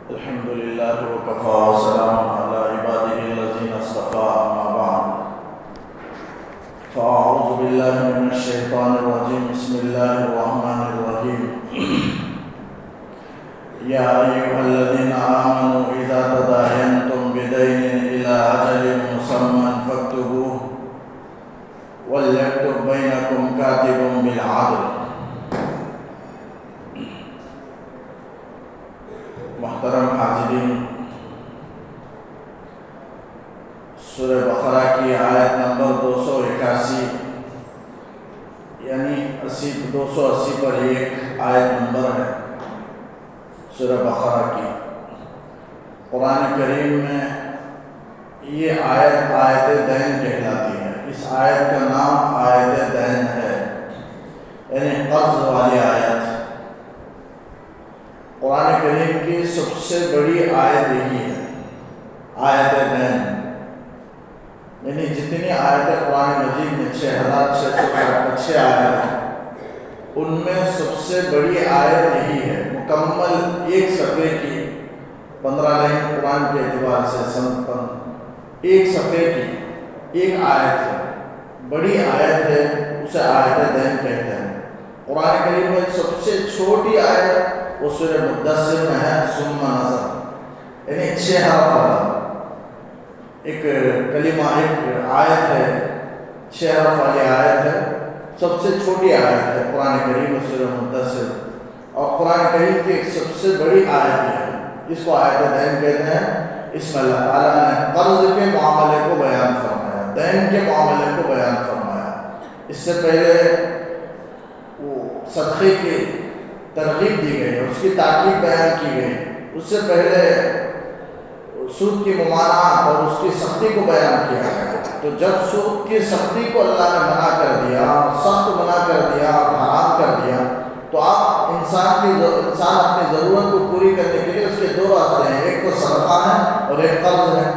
الحمد لله وكفى وسلام على عباده الذين اصطفى أما بعد فأعوذ بالله من الشيطان الرجيم بسم الله الرحمن الرحيم يا أيها الذين آمنوا إذا تداينتم بدين إلى أجل مسمى فاكتبوه وليكتب بينكم كاتب بالعدل. محترم حاضرین، سورہ بقرہ کی آیت نمبر 281 یعنی 280 پر ایک آیت نمبر ہے سورہ بقرہ کی۔ قرآن کریم میں یہ آیت دین کہلاتی ہے۔ اس آیت کا نام آیت دین ہے، یعنی قرض والی آیت۔ قرآن کریم کی سب سے بڑی آیت یہی ہے، آیت دین۔ یعنی جتنی آیتیں قرآن مجید میں 6666 آیت ہیں، ان میں سب سے بڑی آیت یہی ہے۔ مکمل ایک صفحے کی 15 لائن قرآن کے اعتبار سے ایک صفحے کی ایک آیت ہے، بڑی آیت ہے، اسے آیت دین کہتے ہیں۔ قرآن کریم میں سب سے چھوٹی آیت وہ سورہ مدثر میں ہے، ثم نظر، یعنی 6 حرف والا ایک کلمہ، ایک آیت ہے، 6 حرف والی آیت ہے، سب سے چھوٹی آیت ہے قرآن کریم میں سورہ مدثر۔ اور قرآن کریم کی ایک سب سے بڑی آیت ہے، اس کو آیت دین کہتے ہیں۔ اس میں اللہ تعالیٰ نے قرض کے معاملے کو بیان فرمایا، دین کے معاملے کو بیان فرمایا۔ اس سے پہلے وہ صدقے کی ترغیب دی گئی، اس کی تاکید بیان کی گئی۔ اس سے پہلے سود کی ممانعت اور اس کی سختی کو بیان کیا گیا۔ تو جب سود کی سختی کو اللہ نے منع کر دیا، سخت منع کر دیا، حرام کر دیا، تو اب انسان اپنی ضرورت کو پوری کرنے کے لیے اس کے 2 راستے ہیں، ایک تو صدقہ ہے اور ایک قرض ہے۔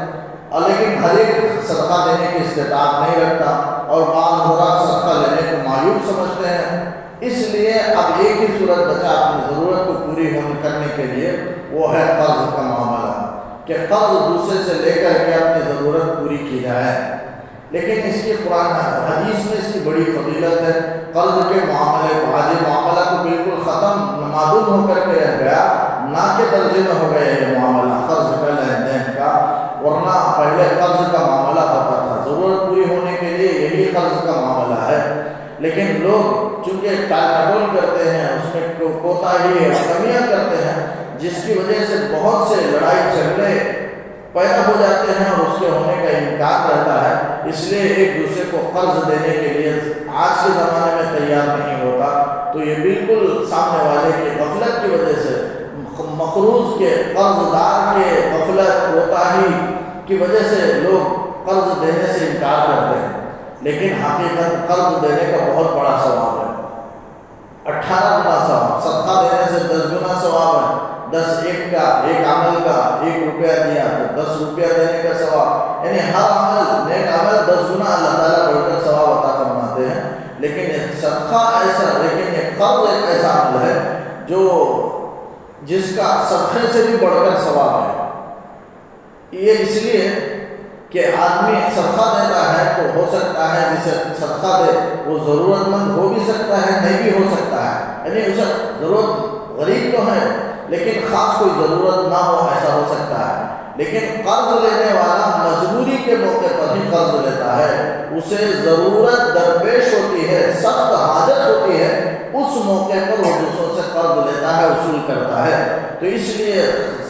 اور لیکن ہر ایک صدقہ دینے کی استطاعت نہیں رکھتا، اور بعض حضرات صدقہ لینے کو معیوب سمجھتے ہیں۔ اس لیے اب ایک ہی صورت بچا اپنی ضرورت کو پوری کرنے کے لیے، وہ ہے قرض کا معاملہ، کہ قرض دوسرے سے لے کر کے اپنی ضرورت پوری کی جائے۔ لیکن اس کی قرآن حدیث میں اس کی بڑی فضیلت ہے۔ قرض کے معاملے کو، آج یہ معاملہ تو بالکل ختم، معدوم ہو کر کے رہ گیا، نہ کے درجے میں ہو گیا یہ معاملہ قرض کا لین دین کا۔ ورنہ پہلے قرض کا معاملہ ہوتا تھا، ضرورت پوری ہونے کے لیے یہی قرض کا معاملہ ہے۔ لیکن لوگ چونکہ ٹال کرتے ہیں، اس میں کوتاہی اور کمیاں کرتے ہیں، جس کی وجہ سے بہت سے لڑائی جھگڑے پیدا ہو جاتے ہیں اور اس کے ہونے کا امکان رہتا ہے۔ اس لیے ایک دوسرے کو قرض دینے کے لیے آج کے زمانے میں تیار نہیں ہوتا۔ تو یہ بالکل سامنے والے کی غفلت کی وجہ سے، مقروض کے، قرض دار کے غفلت کوتاہی کی وجہ سے لوگ قرض دینے سے انکار کرتے ہیں۔ لیکن حقیقت قرض دینے کا بہت بڑا ثواب ہے، 18 گنا ثواب۔ صدقہ دینے سے 10 گنا ثواب ہے، 10 ایک کا، ایک عمل کا 1 روپیہ دیا تو 10 روپیہ دینے کا ثواب، یعنی ہر عمل، نیک عمل 10 گنا اللہ تعالیٰ بڑھ کر ثواب عطا فرماتے ہیں۔ لیکن صدقہ ایسا، لیکن یہ قرض ایک ایسا عمل ہے جس کا صدقے سے بھی بڑھ کر ثواب ہے۔ یہ اس لیے کہ آدمی صدقہ دیتا ہے تو ہو سکتا ہے جسے صدقہ دے وہ ضرورت مند ہو بھی سکتا ہے، نہیں بھی ہو سکتا ہے، یعنی اسے ضرورت، غریب تو ہے لیکن خاص کوئی ضرورت نہ ہو، ایسا ہو سکتا ہے۔ لیکن قرض لینے والا مجبوری کے موقع پر ہی قرض لیتا ہے، اسے ضرورت درپیش ہوتی ہے، سخت حاجت ہوتی ہے، اس موقع پر وہ دوسروں سے قرض لیتا ہے، وصول کرتا ہے۔ تو اس لیے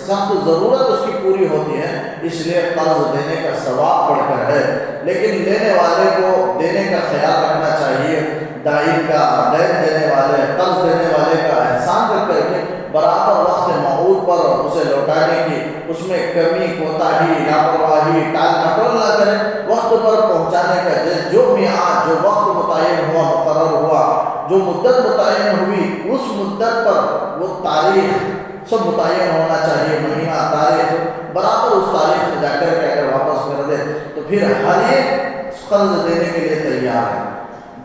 سخت ضرورت اس کی پوری ہوتی ہے، اس لیے قرض دینے کا ثواب بڑھ کر ہے۔ لیکن لینے والے کو دینے کا خیال رکھنا چاہیے، دائن کا، دین دینے والے، قرض دینے والے کا احسان کر کر کے برابر وقت موعود پر اسے لوٹانے کی، اس میں کمی، کوتاہی، لاپرواہی، ٹال مٹول نہ کریں، وقت پر پہنچانے کا جو میعاد، جو وقت متعین ہوا، مقرر ہوا، جو مدت متعین ہوئی، اس مدت پر وہ تاریخ سب متعین ہونا چاہیے، مہینہ، تاریخ، برابر اس تاریخ میں جا کر کے اگر واپس کر دے تو پھر ہر ایک قرض دینے کے لیے تیار ہے،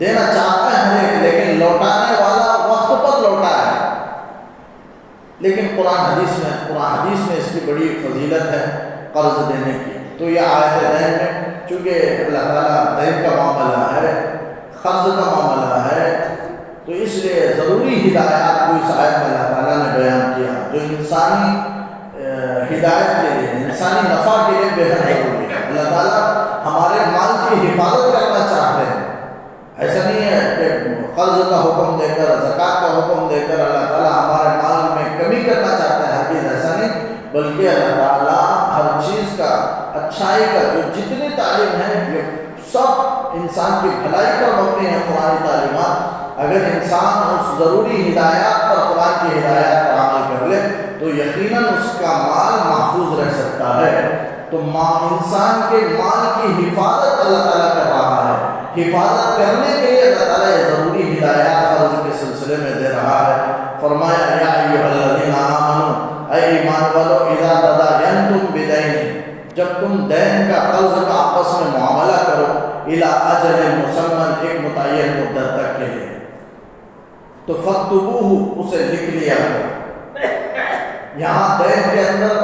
دینا چاہتا ہے ہر ایک، لیکن لوٹانے والا وقت پر لوٹا ہے۔ لیکن قرآن حدیث میں اس کی بڑی فضیلت ہے قرض دینے کی۔ تو یہ آیت دین میں چونکہ اللہ تعالیٰ دین کا معاملہ ہے، قرض کا معاملہ ہے، تو اس لیے ضروری ہدایات کو اس آیت میں اللہ تعالیٰ نے بیان کیا، جو انسانی ہدایت کے لیے، انسانی نفع کے لیے بے حد ضروری ہے۔ اللہ تعالیٰ ہمارے مال کی حفاظت کرنا چاہتے ہیں۔ ایسا نہیں ہے کہ قرض کا حکم دے کر، زکوٰۃ کا حکم دے کر اللہ تعالیٰ ہمارے مال میں کمی کرنا چاہتے ہیں، ہرگز ایسا نہیں، بلکہ اللہ تعالیٰ ہر چیز کا، اچھائی کا، جو جتنی تعلیم ہے یہ سب انسان کی بھلائی پر مبنی ہے۔ قرآن تعلیمات اگر انسان اس ضروری ہدایات پر، قرآن کی ہدایات پر عمل کر لے تو یقیناً اس کا مال محفوظ رہ سکتا ہے۔ تو انسان کے مال کی حفاظت اللہ تعالیٰ کر رہا ہے، حفاظت کرنے کے لیے اللہ تعالیٰ یہ ضروری ہدایات قرض کے سلسلے میں دے رہا ہے۔ فرمایا یا ایھا الذین آمنوا، اے ایمان والو، اذا تداینتم بدین، جب تم دین کا، قرض کا آپس میں معاملہ کرو، الی اجل مسمى، ایک متعین مدت تک کے لیے، تو فاکتبوہ، اسے لکھ لیا کرو۔ یہاں دین کے اندر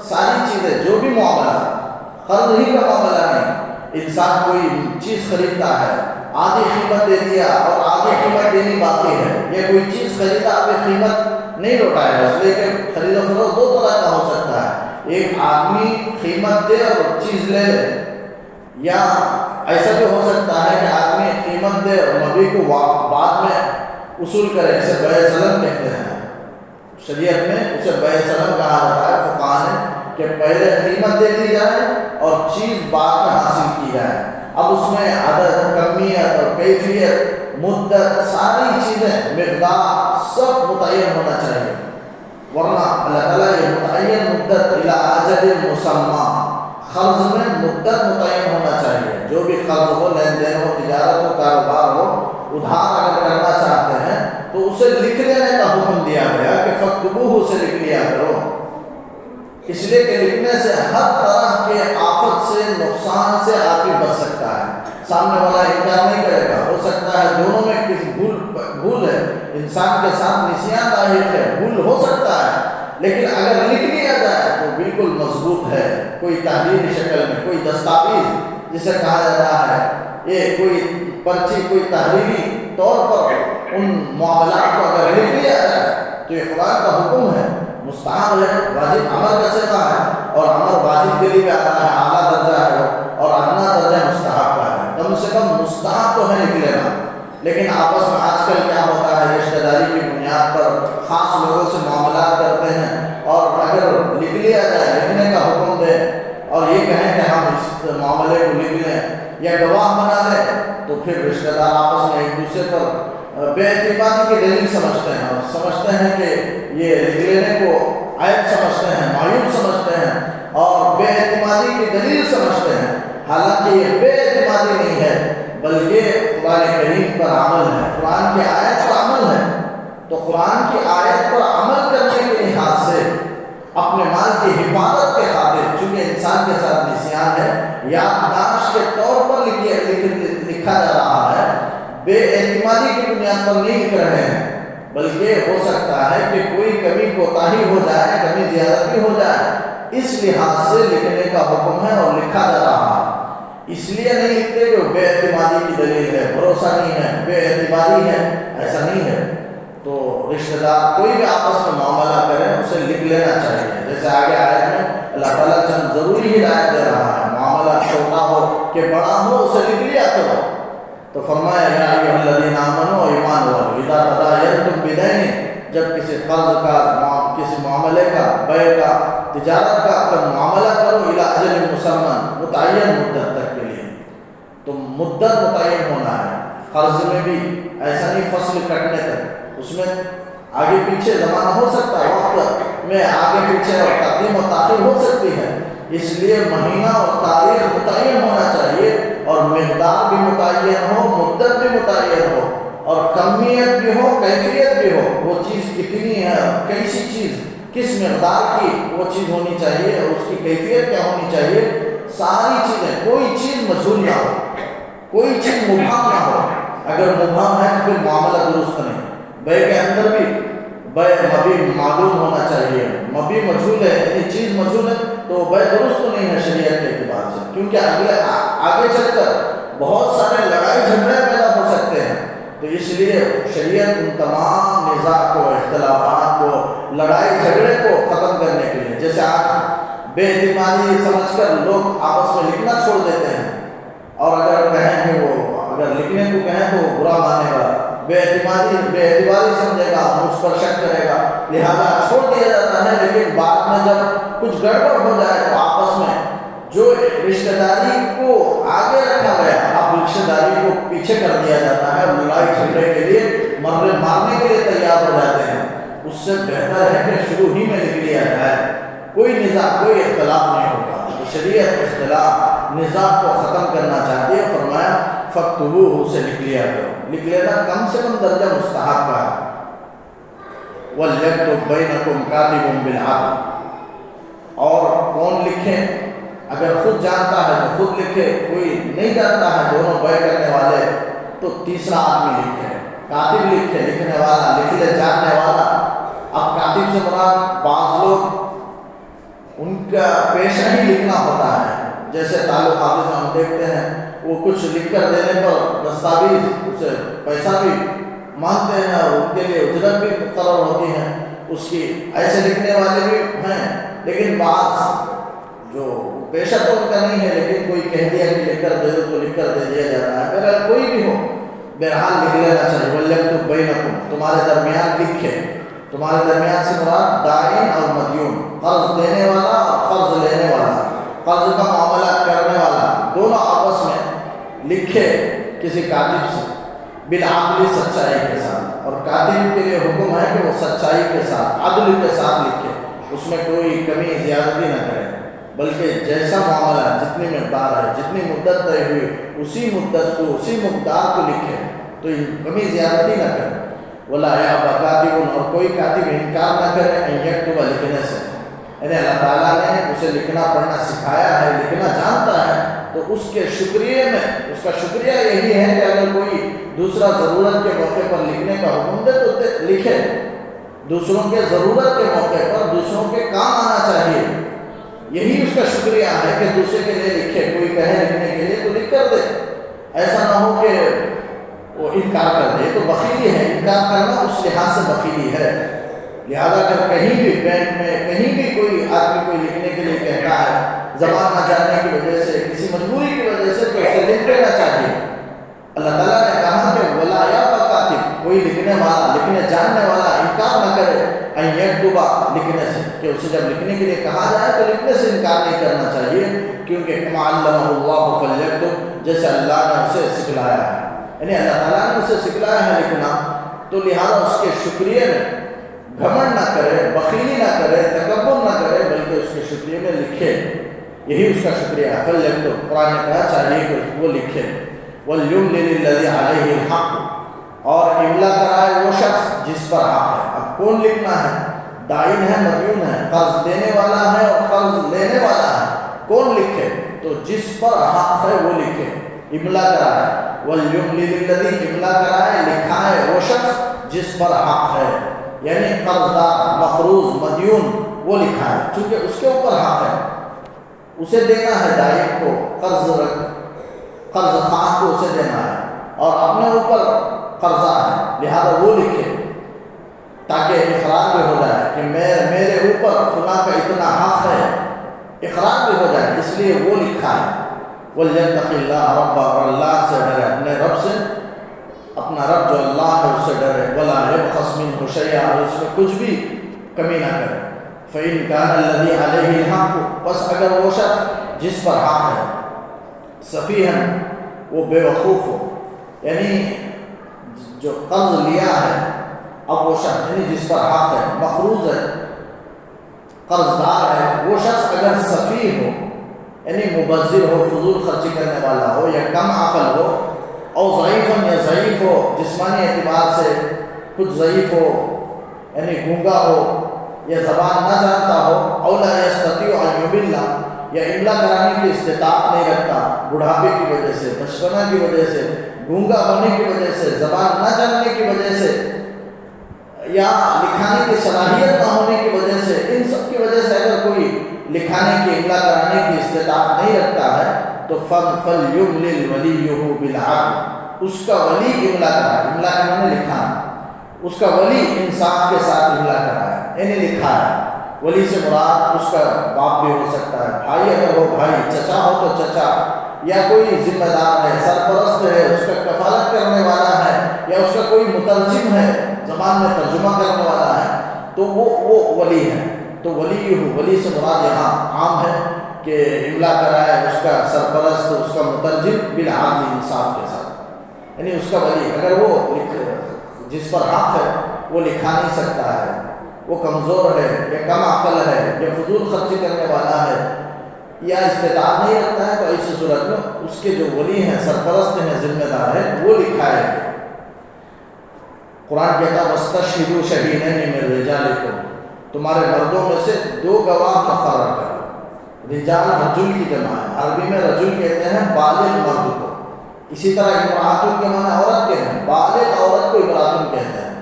ساری چیزیں، جو بھی معاملہ، قرض ہی کا معاملہ نہیں، انسان کوئی چیز خریدتا ہے، آدھی قیمت دے دیا اور آدھی قیمت دینی باقی ہے، یہ کوئی چیز خریدا، آپ کی قیمت نہیں لوٹائے گا، اس لیے کہ خرید و فروخت دو طرح کا ہو سکتا ہے، ایک آدمی قیمت دے اور چیز لے لے، یا ایسا بھی ہو سکتا ہے کہ آدمی قیمت دے اور مبیع کو بعد میں اصول کرے، اسے بیع سلم کہتے ہیں۔ شریعت میں اسے بیع سلم کہا جاتا ہے، فقہاء نے، کہ پہلے قیمت دے دی جائے اور چیز بعد میں حاصل کی جائے۔ اب اس میں عدد، کمیت اور کیفیت، مدت، ساری چیزیں، مقدار سب متعین ہونا چاہیے، ورنہ اللہ تعالیٰ یہ متعین مدت الی اجل مسمى، قرض میں مدت متعین ہونا چاہیے۔ جو بھی قرض ہو، لین دین ہو، تجارت ہو، کاروبار ہو، ادھار اگر کرنا چاہتے ہیں تو اسے لکھ لینے کا حکم دیا گیا کہ فاکتبوہ، اسے لکھ لیا کرو، اس لیے کہ لکھنے سے ہر طرح کے آفت سے، نقصان سے آدمی بچ سکتا ہے۔ سامنے والا انکار نہیں کرے گا، ہو سکتا ہے دونوں میں کسی بھول ہے، انسان کے ساتھ نسیان لاحق ہے، بھول ہو سکتا ہے، لیکن اگر لکھ لیا جائے تو بالکل مضبوط ہے، کوئی تحریری شکل میں، کوئی دستاویز جسے کہا جاتا ہے، یہ کوئی پرچی، کوئی تحریری طور پر ان معاملات کو اگر لکھ لیا جائے تو یہ قرآن کا حکم ہے، مستحب ہے، واجب عمل کا صیغہ ہے، اور عمل واجب کے لیے بھی آتا ہے، اعلیٰ درجہ ہے، اور ادنا درجہ مستحب کا ہے، کم سے کم مستحب تو ہے لکھ لینا۔ لیکن آپس میں آج کل کیا ہوتا ہے، رشتہ داری کی بنیاد پر خاص لوگوں سے معاملات کرتے ہیں، اور اگر لکھ لیا جائے، لکھنے کا حکم دے اور یہ کہیں کہ ہم اس معاملے کو لکھ لیں یا گواہ بنا لیں، تو پھر رشتہ دار آپس میں ایک دوسرے پر بے اعتمادی کی دلیل سمجھتے ہیں، اور سمجھتے ہیں کہ یہ لکھ لینے کو عیب سمجھتے ہیں، معیوب سمجھتے ہیں، اور بے اعتمادی کی دلیل سمجھتے ہیں، حالانکہ یہ بے اعتمادی نہیں ہے، بلکہ قرآن کریم پر عمل ہے، قرآن کی آیت پر عمل ہے۔ تو قرآن کی آیت پر عمل کرنے کے لحاظ سے اپنے مال کی حفاظت کے خاطر، چونکہ انسان کے ساتھ نسیان ہے، یادداشت کے طور پر لکھا جا رہا ہے، بے اعتمادی کی بنیاد پر نہیں لکھ رہے ہیں، بلکہ ہو سکتا ہے کہ کوئی کمی کوتاہی ہو جائے، کمی زیادتی ہو جائے، اس لحاظ سے لکھنے کا حکم ہے اور لکھا جا رہا ہے۔ اس لیے نہیں لکھتے کہ وہ بے اعتمادی کی دلیل ہے، بھروسہ نہیں ہے، بے اعتمادی ہے، ایسا نہیں ہے۔ تو رشتہ دار کوئی بھی آپس میں معاملہ کرے، اسے لکھ لینا چاہیے، جیسے آگے آیت میں اللہ تعالیٰ چند ضروری ہدایت دے رہا ہے، معاملہ چھوٹا ہو کہ بڑا ہو، اسے لکھ لیا کرو۔ تو فرمایا یا ایھا الذین آمنوا، ایمان والو، اذا تداینتم بدین، جب کسی قرض کا، کسی معاملے کا، بیع کا، تجارت کا تم معاملہ کرو، الی اجل مسمى، متعین مدت تک کے لیے، تو مدت متعین ہونا ہے۔ قرض میں بھی ایسا نہیں فصل کٹنے تک، اس میں آگے پیچھے زمانہ ہو سکتا ہے، وقت میں آگے پیچھے اور تقدیم و تاخیر ہو سکتی ہے، اس لیے مہینہ اور تاریخ متعین ہونا چاہیے، اور مقدار بھی متعین ہو، مدت بھی متعین ہو، اور کمیت بھی ہو، کیفیت بھی ہو، وہ چیز کتنی ہے، کیسی چیز، کس مقدار کی وہ چیز ہونی چاہیے، اور اس کی کیفیت کیا ہونی چاہیے، ساری چیزیں، کوئی چیز مجہول نہ ہو، کوئی چیز مبہم نہ ہو۔ اگر مبہم ہے تو پھر معاملہ درست نہیں۔ بیع کے اندر بھی بے مبی معلوم ہونا چاہیے. مبی مجھول ہے یعنی چیز مجھول ہے تو بے درست تو نہیں ہے شریعت کے اعتبار سے, کیونکہ آگے چل کر بہت سارے لڑائی جھگڑے پیدا ہو سکتے ہیں. تو اس لیے شریعت ان تمام نزاع کو, اختلافات کو, لڑائی جھگڑے کو ختم کرنے کے لیے, جیسے آج بے اعتمادی سمجھ کر لوگ آپس میں لکھنا چھوڑ دیتے ہیں, اور اگر کہیں کہ وہ اگر لکھنے کو کہیں تو برا مانے گا, بے اعتباری سمجھے گا, مجھ پر شک کرے گا, لہذا چھوڑ دیا جاتا ہے. لیکن بعد میں جب کچھ گڑبڑ ہو جائے تو آپس میں جو رشتہ داری کو آگے رکھا گیا, اب رشتہ داری کو پیچھے کر دیا جاتا ہے, لڑائی جھگڑے کے لیے مارنے کے لیے تیار ہو جاتے ہیں. اس سے بہتر ہے کہ شروع ہی میں لکھ لیا جائے, کوئی نزاع کوئی اختلاف نہیں ہوگا. شریعت اختلاف نزاع کو ختم کرنا چاہتی ہے. فرمایا فَاكْتُبُوهُ سے لکھ لیا کرو. لکھ لینا کم سے کم درجہ مستحب کا ہے. وَلْيَكْتُبْ بَيْنَكُمْ كَاتِبٌ بِالْعَدْلِ, اور کون لکھے, اگر خود جانتا ہے تو خود لکھے, کوئی نہیں جانتا ہے دونوں بے کرنے والے تو تیسرا آدمی لکھے. کاتب لکھے, لکھنے والا, لکھ لے جاننے والا. اب کاتب سے مراد بعض لوگ ان کا پیشہ ہی لکھنا ہوتا ہے, جیسے تعلق حافظ ہم دیکھتے ہیں وہ کچھ لکھ کر دینے پر دستاویز اسے پیسہ بھی مانگتے ہیں اور ان کے لیے اجرت بھی مقرر ہوتی ہے اس کی. ایسے لکھنے والے بھی ہیں, لیکن بعض جو پیشہ تو ان کا نہیں ہے لیکن کوئی کہہ دیا کہ لکھ کر دے دو تو لکھ کر دے دیا جاتا ہے. بہرحال کوئی بھی ہو, بہرحال لکھ لینا چاہیے. وَلْيَكْتُبْ بَيْنَكُمْ, تمہارے درمیان لکھے. تمہارے درمیان سے مراد دائن اور مدیون, قرض دینے والا اور قرض لینے والا, قرض کا معاملہ کرنے والا, دونوں آپس میں لکھے کسی کاتب سے بالعدل, سچائی کے ساتھ. اور کاتب کے لیے حکم ہے کہ وہ سچائی کے ساتھ, عدل کے ساتھ لکھے, اس میں کوئی کمی زیادتی نہ کرے, بلکہ جیسا معاملہ, جتنی مقدار ہے, جتنی مدت طے ہوئی اسی مدت کو, اسی مقدار کو لکھے, تو کمی زیادتی نہ کرے. وَلَا يَأْبَ كَاتِبٌ, اور کوئی کاتب انکار نہ کرے أَن يَكْتُبَ, لکھنے سے. یعنی اللہ تعالیٰ نے اسے لکھنا پڑھنا سکھایا ہے, لکھنا جانتا ہے, تو اس کے شکریہ میں, اس کا شکریہ یہی ہے کہ اگر کوئی دوسرا ضرورت کے موقع پر لکھنے کا حکم دے تو لکھے. دوسروں کے ضرورت کے موقع پر دوسروں کے کام آنا چاہیے, یہی اس کا شکریہ ہے کہ دوسرے کے لیے لکھے. کوئی کہے لکھنے کے لیے تو لکھ کر دے, ایسا نہ ہو کہ وہ انکار کر دے, تو بخیلی ہے. انکار کرنا اس لحاظ سے بخیلی ہے. لہذا اگر کہیں بھی بینک میں کہیں بھی کوئی آدمی کوئی لکھنے کے لیے کہتا ہے, زبان نہ جاننے کی وجہ سے, کسی مجبوری کی وجہ سے, تو اسے لکھ دینا چاہیے. اللہ تعالیٰ نے کہا کہ وَلَا يَأْبَ كَاتِبٌ, کوئی لکھنے والا, لکھنے جاننے والا انکار نہ کرے أَن يَكْتُبَ, لکھنے سے, کہ اسے جب لکھنے کے لیے کہا جائے تو لکھنے سے انکار نہیں کرنا چاہیے, کیونکہ كَمَا عَلَّمَهُ اللَّهُ فَلْيَكْتُبْ, جیسے اللہ نے اسے سکھلایا ہے. یعنی اللہ تعالیٰ نے اسے سکھلایا ہے لکھنا, تو لہذا اس کے شکریہ میں گھمنڈ نہ کرے, بخیلی نہ کرے, تکبر نہ کرے, بلکہ اس کے شکریہ میں لکھے. یہی اس کا شکریہ ہے. فَلْيَكْتُبْ, قرآن نے کہا چاہیے کہ وہ لکھے. وَلْيُمْلِلِ الَّذِي عَلَيْهِ الْحَقُّ, اور املا کرائے وہ شخص جس پر حق ہے. اب کون لکھنا ہے, دائن ہے, مدیون ہے, قرض دینے والا ہے اور قرض لینے والا ہے, کون لکھے؟ تو جس پر حق ہے وہ لکھے, املا کرائے. وَلْيُمْلِلِ الَّذِي, املا کرائے, لکھائے وہ شخص جس پر حق ہے, یعنی قرضدار, مقروض, مدیون, وہ لکھائے, چونکہ اس کے اوپر حق ہے, اسے دینا ہے دائن کو, قرض خواہ کو اسے دینا ہے, اور اپنے اوپر قرضہ ہے, لہذا وہ لکھے تاکہ اقرار بھی ہو جائے کہ میرے اوپر فلاں کا اتنا حق ہے, اقرار بھی ہو جائے, اس لیے وہ لکھا ہے. وَلْيَتَّقِ اللَّهَ رَبَّهُ, اور اللہ سے ڈرے, اپنے رب سے, اپنا رب جو اللہ ہے اس سے ڈرے. وَلَا يَبْخَسْ مِنْهُ شَيْئًا, اور اس میں کچھ بھی کمی نہ کرے. فَإِنْ كَانَ الَّذِي عَلَيْهِ الْحَقُّ, بس اگر وہ شخص جس پر حق ہے, سفیہن, وہ بے وقوف ہو, یعنی جو قرض لیا ہے, اب وہ شخص یعنی جس پر حق ہے, مقروض ہے, قرضدار ہے, وہ شخص اگر سفیہ ہو, یعنی مبذر ہو, فضول خرچی کرنے والا ہو, یا کم عقل ہو, اور ضعیفاً, یا ضعیف ہو, جسمانی اعتبار سے کچھ ضعیف ہو, یعنی گونگا ہو, یا زبان نہ جانتا ہو, او لا یستطیع ان یملا, یا املا کرانے کی استطاعت نہیں رکھتا, بڑھاپے کی وجہ سے, بچپنا کی وجہ سے, گونگا ہونے کی وجہ سے, زبان نہ جاننے کی وجہ سے, یا لکھانے کی صلاحیت نہ ہونے کی وجہ سے، ان سب کی وجہ سے اگر کوئی لکھانے کی املا کرانے کی استطاعت نہیں رکھتا ہے تو فَلْيُمْلِلْ وَلِيُّهُ بِالْعَدْلِ، اس کا ولی املا کرائے، املا کے معنی لکھانا، اس کا ولی انصاف کے ساتھ املا کرائے، یعنی لکھا ہے۔ ولی سے مراد اس کا باپ بھی ہو سکتا ہے، بھائی اگر ہو بھائی، چچا ہو تو چچا، یا کوئی ذمہ دار ہے، سرپرست ہے، اس کا کفالت کرنے والا ہے، یا اس کا کوئی مترجم ہے، زبان میں ترجمہ کرنے والا ہے، تو وہ ولی ہے۔ تو ولی سے مراد یہاں عام ہے کہ املا کرائے اس کا سرپرست، اس کا مترجم، بالعدل، انصاف کے ساتھ، یعنی اس کا ولی اگر وہ جس پر حق ہے وہ لکھا نہیں سکتا ہے، وہ کمزور ہے یا کم عقل ہے یا فضول خرچی کرنے والا ہے یا استطاعت نہیں رکھتا ہے، تو ایسی صورت میں اس کے جو ولی ہیں، سرپرست ہیں، ذمہ دار ہیں، وہ لکھائے گا۔ قرآن کہتا ہے وَاسْتَشْهِدُوا شَهِيدَيْنِ مِن رِجَالِكُمْ، تمہارے مردوں میں سے 2 گواہ مقرر کرو۔ رجال رجل کی جمع ہے، عربی میں رجل کہتے ہیں بالغ مرد کو، اسی طرح امرأتن کے معنی عورت کے ہیں، بالغ عورت کو امرأتن کہتے ہیں،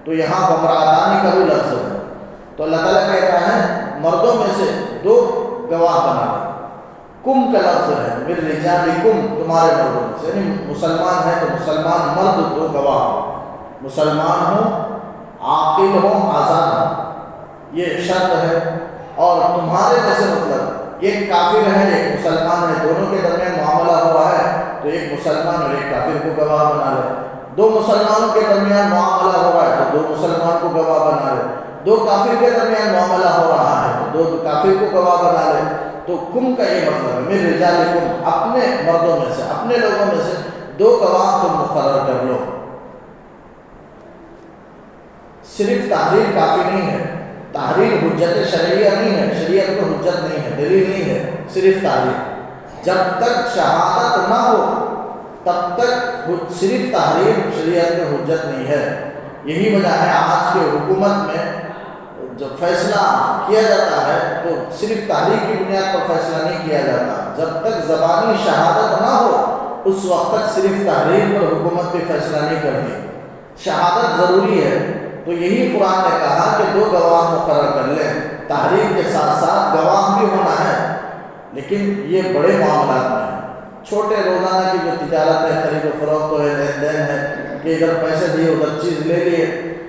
تو یہاں بمرأتانی کا بھی لفظ ہے، تو اللہ تعالیٰ کہتا ہے مردوں میں سے 2 گواہ بنا لو۔ کم کا لفظ ہے، من رجالکم، تمہارے مردوں میں سے، یعنی مسلمان ہے تو مسلمان مرد 2 گواہ ہو، مسلمان ہوں، عاقل ہوں، آزاد ہوں، یہ شرط ہے۔ اور تمہارے میں سے مطلب ایک کافر ہے ایک مسلمان ہے، دونوں کے درمیان معاملہ ہوا ہے تو ایک مسلمان اور ایک کافر کو گواہ بنا لے۔ 2 مسلمانوں کے درمیان معاملہ ہو رہا ہے تو 2 مسلمان کو گواہ بنا لے۔ 2 کافر کے درمیان معاملہ ہو رہا ہے تو 2 کافر کو گواہ بنا لے۔ تو کم کا یہ مطلب ہے من رجالکم، اپنے مردوں میں سے، اپنے لوگوں میں سے 2 گواہ تم مقرر کر لو۔ صرف تحریر کافی نہیں ہے، تحریر حجت شرعیہ نہیں ہے، شریعت کو حجت نہیں ہے، دلیل نہیں ہے، صرف تحریر۔ جب تک شہادت نہ ہو تب تک صرف تحریر شریعت میں حجت نہیں ہے۔ یہی وجہ ہے آج کے حکومت میں جب فیصلہ کیا جاتا ہے تو صرف تحریر کی بنیاد پر فیصلہ نہیں کیا جاتا، جب تک زبانی شہادت نہ ہو اس وقت تک صرف تحریر پر حکومت بھی فیصلہ نہیں کرتی، شہادت ضروری ہے۔ تو یہی قرآن نے کہا کہ 2 گواہ مقرر کر لیں، تحریر کے ساتھ ساتھ گواہ بھی ہونا ہے، لیکن یہ بڑے معاملات میں ہے۔ چھوٹے روزانہ کی جو تجارت ہے، خرید و فروخت ہے، لین دین ہے، کہ ادھر پیسے دیے ادھر چیز لے لیے،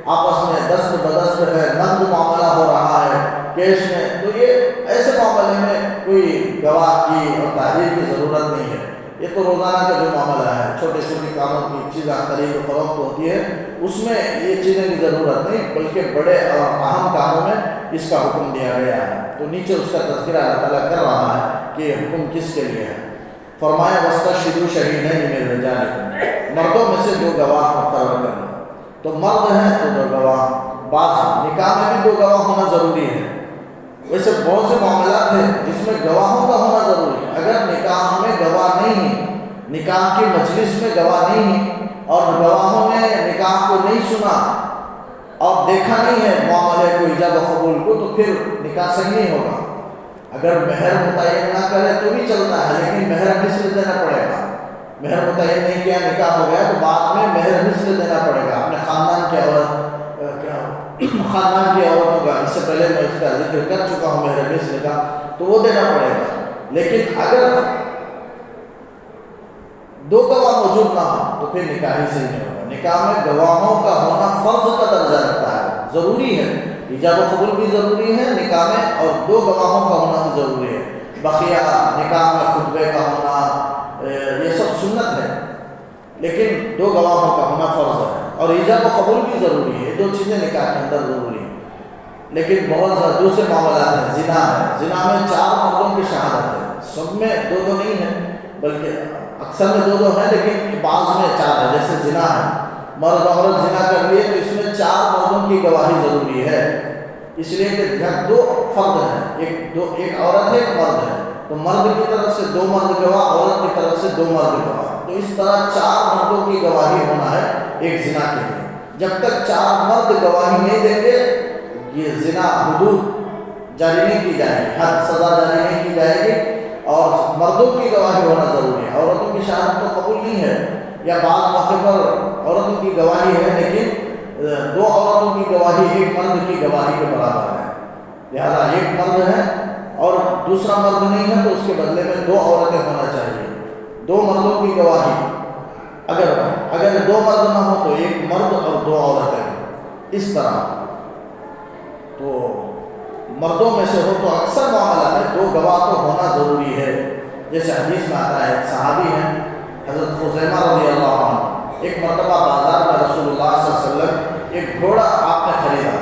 آپس میں دست بدست ہے، نقد معاملہ ہو رہا ہے کیش میں، تو یہ ایسے معاملے میں کوئی گواہ کی اور تحریر کی ضرورت نہیں ہے۔ یہ تو روزانہ کا جو معاملہ ہے، چھوٹے چھوٹے کاموں کی چیزیں خرید و فروخت ہوتی ہے، اس میں یہ چیزیں کی ضرورت نہیں، بلکہ بڑے اور اہم کاموں میں اس کا حکم دیا گیا ہے۔ تو نیچے اس کا تذکرہ اللہ تعالیٰ کر رہا ہے کہ یہ حکم کس کے لیے ہے۔ فرمایا وَاسْتَشْهِدُوا شَهِيدَيْنِ مِن رِجَالِكُمْ، مردوں میں سے 2 گواہ مقرر کر لو۔ تو مرد ہیں تو 2 گواہ، بعض نکاح میں بھی 2 گواہ ہونا ضروری ہے۔ ویسے بہت سے معاملات ہیں جس میں گواہوں کا ہونا ضروری ہے، اگر نکاح میں گواہ نہیں، نکاح کی مجلس میں گواہ نہیں اور گواہوں نے نکاح کو نہیں سنا اور دیکھا نہیں ہے معاملے کو، ایجاب و قبول کو، تو پھر نکاح صحیح نہیں ہوگا۔ اگر مہر متعین نہ کرے تو بھی چلتا ہے، لیکن مہر مثل دینا پڑے گا۔ مہر متعین نہیں کیا، نکاح ہو گیا تو بعد میں مہر مثل دینا پڑے گا اپنے خاندان کی عورتوں کا، اس سے پہلے میں اس کا ذکر کر چکا ہوں مہر مثل کا، تو وہ دینا پڑے گا۔ لیکن اگر 2 گواہ موجود نہ ہو تو پھر نکاح ہی صحیح نہیں ہوگا۔ نکاح میں گواہوں کا ہونا فرض کا درجہ رکھتا ہے، ضروری ہے، ایجاب و قبول بھی ضروری ہے نکاح میں، اور 2 گواہوں کا ہونا بھی ضروری ہے۔ بقیہ نکاح میں خطبے کا ہونا یہ سب سنت ہے، لیکن 2 گواہوں کا ہونا فرض ہے، اور ایجاب و قبول بھی ضروری ہے۔ 2 چیزیں نکاح کے اندر ضروری ہیں۔ لیکن بہت زیادہ دوسرے معاملات ہیں، زنا ہے، زنا میں 4 مردوں کی شہادت ہے، سب میں 2 نہیں ہے، بلکہ اکثر میں 2 ہیں، لیکن بعض میں 4 ہے۔ جیسے زنا ہے، مرد عورت زنا کر لیے تو اس میں 4 مردوں کی گواہی ضروری ہے، اس لیے کہ 2 فرد ہیں، ایک عورت ہے، ایک مرد ہے، تو مرد کی طرف سے 2 مرد گواہ، عورت کی طرف سے 2 مرد گواہ، تو اس طرح 4 مردوں کی گواہی ہونا ہے ایک زنا کے لیے۔ جب تک 4 مرد گواہی نہیں دیں گے یہ زنا حدود جاری نہیں کی جائے گی، حد سزا جاری نہیں کی جائے گی، اور مردوں کی گواہی ہونا ضروری ہے۔ عورتوں کی شہادت تو قبول نہیں ہے، یا بعض موقع پر عورتوں کی گواہی ہے لیکن دو عورتوں کی گواہی ایک مرد کی گواہی کے برابر ہے، لہذا ایک مرد ہے اور دوسرا مرد نہیں ہے تو اس کے بدلے میں دو عورتیں ہونا چاہیے، دو مردوں کی گواہی، اگر دو مرد نہ ہو تو ایک مرد اور دو عورتیں، اس طرح تو مردوں میں سے ہو تو اکثر معاملہ میں دو گواہ تو ہونا ضروری ہے، جیسے حدیث میں آتا ہے ایک صحابی ہیں حضرت خزیمہ رضی اللہ عنہ، ایک مرتبہ بازار میں رسول اللہ صلی اللہ علیہ وسلم ایک گھوڑا آپ نے خریدا،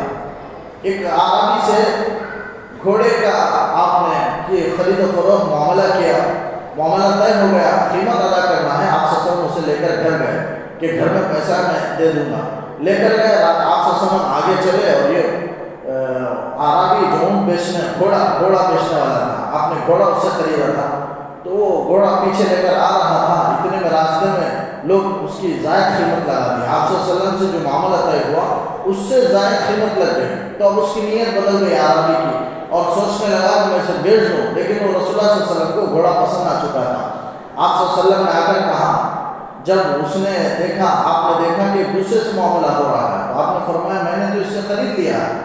ایک عربی سے گھوڑے کا آپ نے خرید و فروخت معاملہ کیا، معاملہ طے ہو گیا، قیمت ادا کرنا ہے، آپ سے اسے لے کر گھر گئے کہ گھر میں پیسہ میں دے دوں گا، لے کر گئے، آپ سے آگے چلے اور یہ عربی جو اونٹ بیچنے گھوڑا بیچنے والا تھا، آپ نے گھوڑا اس سے خریدا تھا، تو وہ گھوڑا پیچھے لے کر آ رہا تھا، اتنے میں راستے میں لوگ اس کی زائد قیمت لگا دی، آپ صلی اللہ علیہ وسلم سے جو معاملہ طے ہوا اس سے زائد قیمت لگ گئی، تو اب اس کی نیت بدل گئی عربی کی اور سوچنے لگا کہ میں اسے بیچ دوں، لیکن وہ رسول اللہ صلی اللہ علیہ وسلم کو گھوڑا پسند آ چکا تھا، آپ صلی اللہ علیہ وسلم نے آ کر کہا، جب اس نے دیکھا، آپ نے دیکھا کہ دوسرے سے معاملہ ہو رہا ہے، تو آپ نے فرمایا میں نے تو اس سے خرید لیا ہے،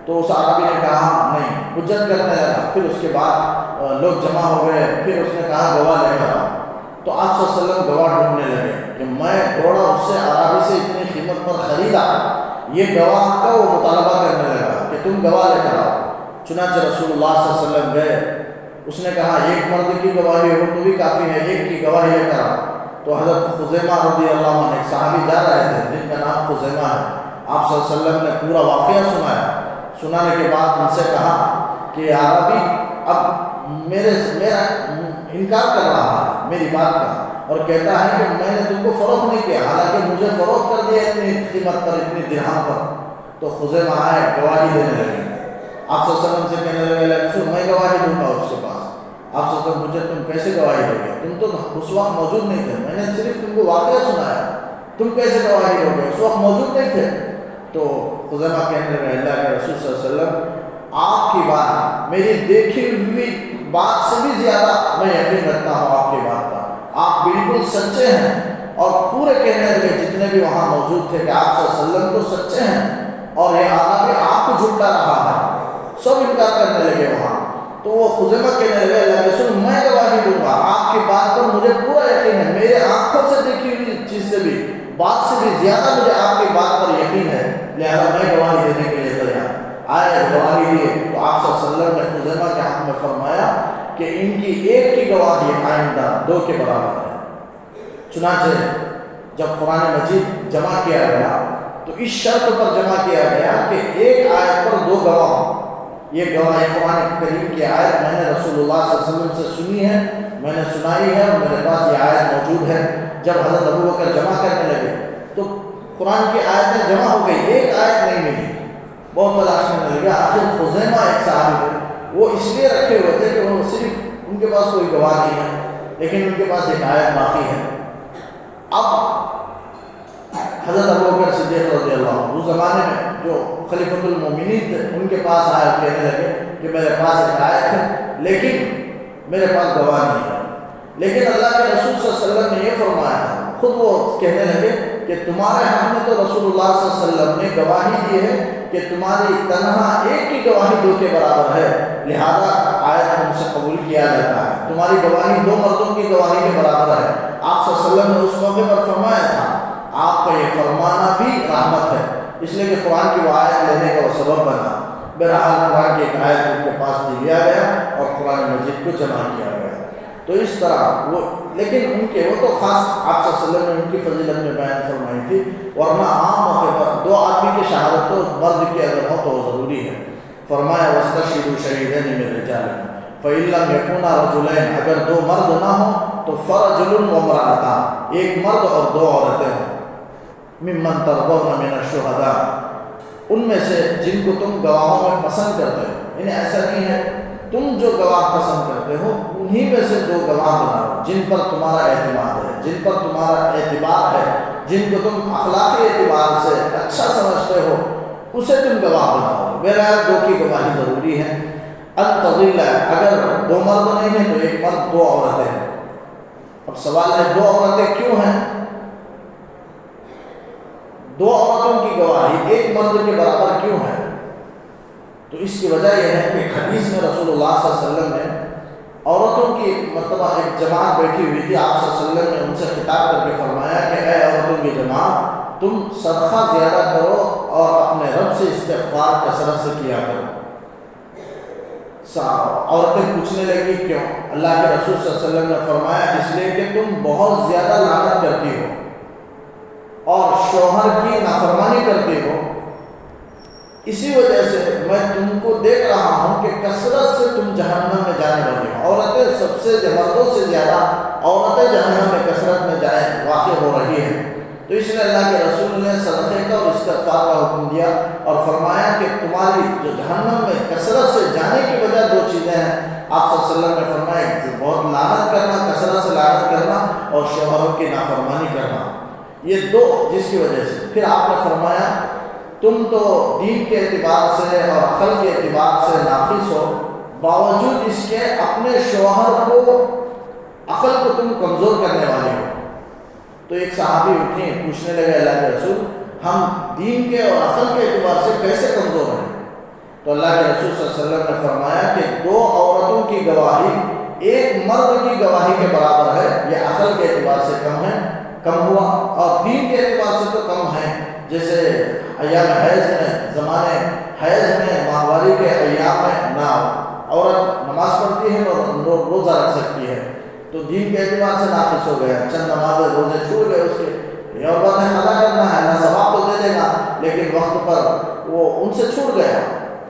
تو اس عربی نے کہا نہیں، حجت کرنے لگا، پھر اس کے بعد لوگ جمع ہو گئے، پھر اس نے کہا گواہ لے کر آؤ، تو آپ صلی اللہ علیہ وسلم گواہ ڈھونڈنے لگے کہ میں گھوڑا اس سے عربی سے اتنی قیمت پر خریدا، یہ گواہ کا وہ مطالبہ کرنے لگا کہ تم گواہ لے کر آؤ، چنانچہ رسول اللہ صلی اللہ علیہ وسلم گئے، اس نے کہا ایک مرد کی گواہی ہو تو بھی کافی ہے، ایک کی گواہی لے کر آؤ، تو حضرت خزیمہ رضی اللہ عنہ ایک صحابی جا رہے تھے جن کا نام خزیمہ ہے، آپ صلی اللہ علیہ وسلم نے پورا واقعہ سنایا، سنانے کے بعد ان سے کہا کہ عربی اب میرا انکار کر رہا ہے میری بات کا، اور کہتا ہے کہ میں نے تم کو فروخت نہیں کیا، حالانکہ مجھے فروخت کر دیا اتنی قیمت پر، اتنی درہم پر، تو خزیمہ آئے گواہی دینے لگے، آپ صلی اللہ علیہ وسلم سے کہنے لگے میں گواہی دوں گا اس کے پاس، آپ صلی اللہ علیہ وسلم مجھے تم کیسے گواہی دو گے، تم تو اس وقت موجود نہیں تھے، میں نے صرف تم کو واقعہ سنایا، تم کیسے گواہی دو گے، اس وقت موجود نہیں تھے، تو خزیمہ کہنے لگے اللہ کے رسول صلی اللہ علیہ وسلم آپ کی بات میری دیکھی ہوئی بات سے بھی زیادہ میں یقین رکھتا ہوں آپ کی بات کا، آپ بالکل سچے ہیں، اور پورے کہنے لگے جتنے بھی وہاں موجود تھے کہ آپ صلی اللہ علیہ وسلم تو سچے ہیں، اور یہ عربی آپ کو جھٹلا رہا ہے، سب انکار کرنے لگے وہاں، تو وہ خزیمہ کہنے لگے اللہ کے رسول میں گواہی دوں گا، آپ کی بات پر مجھے پورا یقین ہے، میرے آنکھوں سے دیکھی ہوئی چیز سے بھی، بات سے بھی زیادہ مجھے آپ کی بات پر یقین ہے، لہذا میں گواہی دینے کے لیے تیار، آئے گواہی دیے، تو آپ صلی اللہ علیہ وسلم نے خزیمہ کے حق میں فرمایا کہ ان کی ایک کی گواہی آئندہ دو کے برابر ہے، چنانچہ جب قرآن مجید جمع کیا گیا تو اس شرط پر جمع کیا گیا کہ ایک آیت پر دو گواہ ہوں، یہ گواہی قرآن کریم کی آیت میں نے رسول اللہ صلی اللہ علیہ وسلم سے سنی ہے، میں نے سنائی ہے، اور میرے پاس یہ آیت موجود ہے، جب حضرت ابو بکر جمع کرنے لگے تو قرآن کی آیتیں جمع ہو گئی، ایک آیت نہیں ملی، بہت تلاش کرنے لگا، آخر خزیمہ ایک صحابی تھے، وہ اس لیے رکھے ہوئے تھے کہ وہ صرف ان کے پاس کوئی گواہ نہیں ہے، لیکن ان کے پاس ایک آیت باقی ہے، اب حضرت ابو بکر صدیق رضی اللہ عنہ اس زمانے میں جو خلیفۃ المومنین تھے ان کے پاس آئے اور کہنے لگے کہ میرے پاس ایک آیت ہے لیکن میرے پاس گواہ نہیں ہے، لیکن اللہ کے رسول صلی اللہ علیہ وسلم نے یہ فرمایا تھا، خود وہ کہنے لگے کہ تمہارے حق میں تو رسول اللہ صلی اللہ علیہ وسلم نے گواہی دی ہے کہ تمہاری تنہا ایک کی گواہی دو کے برابر ہے، لہذا آیت ہم سے قبول کیا جاتا ہے، تمہاری گواہی دو مردوں کی گواہی کے برابر ہے، آپ صلی اللہ علیہ وسلم نے اس موقع پر فرمایا تھا آپ کا یہ فرمانا بھی رحمت ہے، اس لیے کہ قرآن کی وہ آیت لینے کا وہ سبب بنا، بہرحال قرآن کی ایک آیت ان کے پاس دیا گیا اور قرآن مجید کو جمع کیا گیا، تو اس طرح وہ، لیکن ان کے وہ تو خاص آپ صلی اللہ علیہ وسلم نے ان کی فضیلت میں بیان فرمائی تھی، ورنہ عام موقع پر دو آدمی کی شہادت تو مرد کی اگر ہو تو وہ ضروری ہے، فرمایا وَاسْتَشْهِدُوا شَهِيدَيْنِ مِنْ رِجَالِكُمْ فَإِن لَّمْ يَكُونَا رَجُلَيْنِ، اگر دو مرد نہ ہوں تو فَرَجُلٌ وَامْرَأَتَانِ، ایک مرد اور دو عورتیں ہوں، ممن ترضون من الشہداء، ان میں سے جن کو تم گواہوں میں پسند کرتے ہو، یعنی ایسا نہیں ہے تم جو گواہ پسند کرتے ہو انہی میں سے دو گواہ بناؤ جن پر تمہارا اعتماد ہے، جن پر تمہارا اعتبار ہے، جن کو تم اخلاقی اعتبار سے اچھا سمجھتے ہو اسے تم گواہ بناؤ، بہرحال دو کی گواہی ضروری ہے، ان تضل، اگر دو مرد نہیں ہیں تو ایک مرد دو عورتیں ہیں، اب سوال ہے دو عورتیں کیوں ہیں؟ دو عورتوں کی گواہی ایک مرد کے برابر کیوں ہے؟ تو اس کی وجہ یہ ہے کہ حدیث میں رسول اللہ صلی اللہ علیہ وسلم نے عورتوں کی مرتبہ ایک جماعت بیٹھی ہوئی تھی، آپ صلی اللہ علیہ وسلم نے ان سے خطاب کر کے فرمایا کہ اے عورتوں کی جماعت، تم صدقہ زیادہ کرو اور اپنے رب سے استغفار کثرت سے کیا کرو۔ عورتیں پوچھنے لگی کیوں؟ اللہ کے رسول صلی اللہ علیہ وسلم نے فرمایا اس لیے کہ تم بہت زیادہ لعنت کرتی ہو اور شوہر کی نافرمانی کرتی ہو، اسی وجہ سے میں تم کو دیکھ رہا ہوں کہ کثرت سے تم جہنم میں جانے والی ہو۔ عورتیں سب سے مردوں سے زیادہ عورتیں جہنم میں کثرت میں واقع ہو رہی ہیں۔ تو اس لیے اللہ کے رسول نے صدقے کا اور استغفار کا حکم دیا اور فرمایا کہ تمہاری جو جہنم میں کثرت سے جانے کی وجہ دو چیزیں ہیں۔ آپ صلی اللہ علیہ وسلم نے فرمایا کہ بہت لعنت کرنا، کثرت سے لعنت کرنا، اور شوہروں کی نافرمانی کرنا، یہ دو جس کی وجہ سے پھر آپ نے فرمایا تم تو دین کے اعتبار سے اور عقل کے اعتبار سے ناقص ہو، باوجود اس کے اپنے شوہر کو عقل کو تم کمزور کرنے والے ہو۔ تو ایک صحابی اٹھے پوچھنے لگے اللہ کے رسول، ہم دین کے اور عقل کے اعتبار سے کیسے کمزور ہیں؟ تو اللہ کے رسول صلی اللہ علیہ وسلم نے فرمایا کہ دو عورتوں کی گواہی ایک مرد کی گواہی کے برابر ہے، یہ عقل کے اعتبار سے کم ہوا، اور دین کے اعتبار سے تو کم ہے۔ جیسے ایام حیض میں، زمانے حیض میں، ماہواری کے ایام میں نہ عورت نماز پڑھتی ہے اور روزہ رکھ سکتی ہے، تو دین کے اعتبار سے ناقص ہو گیا، چند نمازیں روزے چھوٹ گئے اس کے، یہ اور باتیں قضا کرنا ہے، نہ ثواب تو دے دے گا لیکن وقت پر وہ ان سے چھوٹ گیا،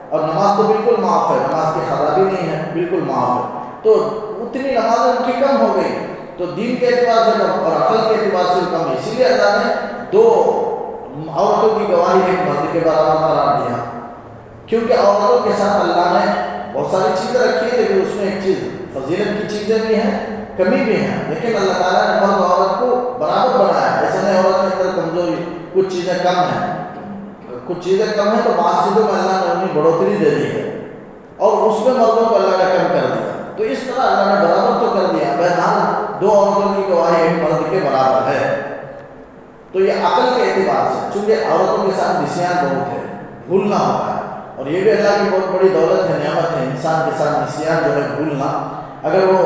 اور نماز تو بالکل معاف ہے، نماز کی خرابی نہیں ہے، بالکل معاف ہے، تو اتنی نمازیں ان کی کم ہو گئی، تو دین کے اعتبار سے کم اور عقل کے اعتبار سے کم، اسی لیے اللہ نے دو عورتوں کی گواہی ایک مرد کے برابر قرار دیا، کیونکہ عورتوں کے ساتھ اللہ نے بہت ساری چیزیں رکھی ہیں، لیکن اس میں ایک چیز فضیلت کی چیزیں بھی ہیں، کمی بھی ہیں، لیکن اللہ تعالیٰ نے مرد اور عورت کو برابر بنایا ہے۔ ایسا نہیں عورت کے اندر کمزوری، کچھ چیزیں کم ہیں، تو بعض چیزوں میں اللہ نے انہیں بڑھوتری دے دی ہے اور اس میں مردوں کو اللہ نے کم کر دیا، تو اس طرح اللہ نے برابر تو کر دیا۔ بہرحال دو عورتوں کی گواہی ایک مرد کے برابر ہے، تو یہ عقل کے اعتبار سے، چونکہ عورتوں کے ساتھ نسیان بہت ہے، بھولنا ہوتا ہے، اور یہ بھی اللہ کی بہت بڑی دولت ہے، نعمت ہے، انسان کے ساتھ نسیان جو ہے بھولنا، اگر وہ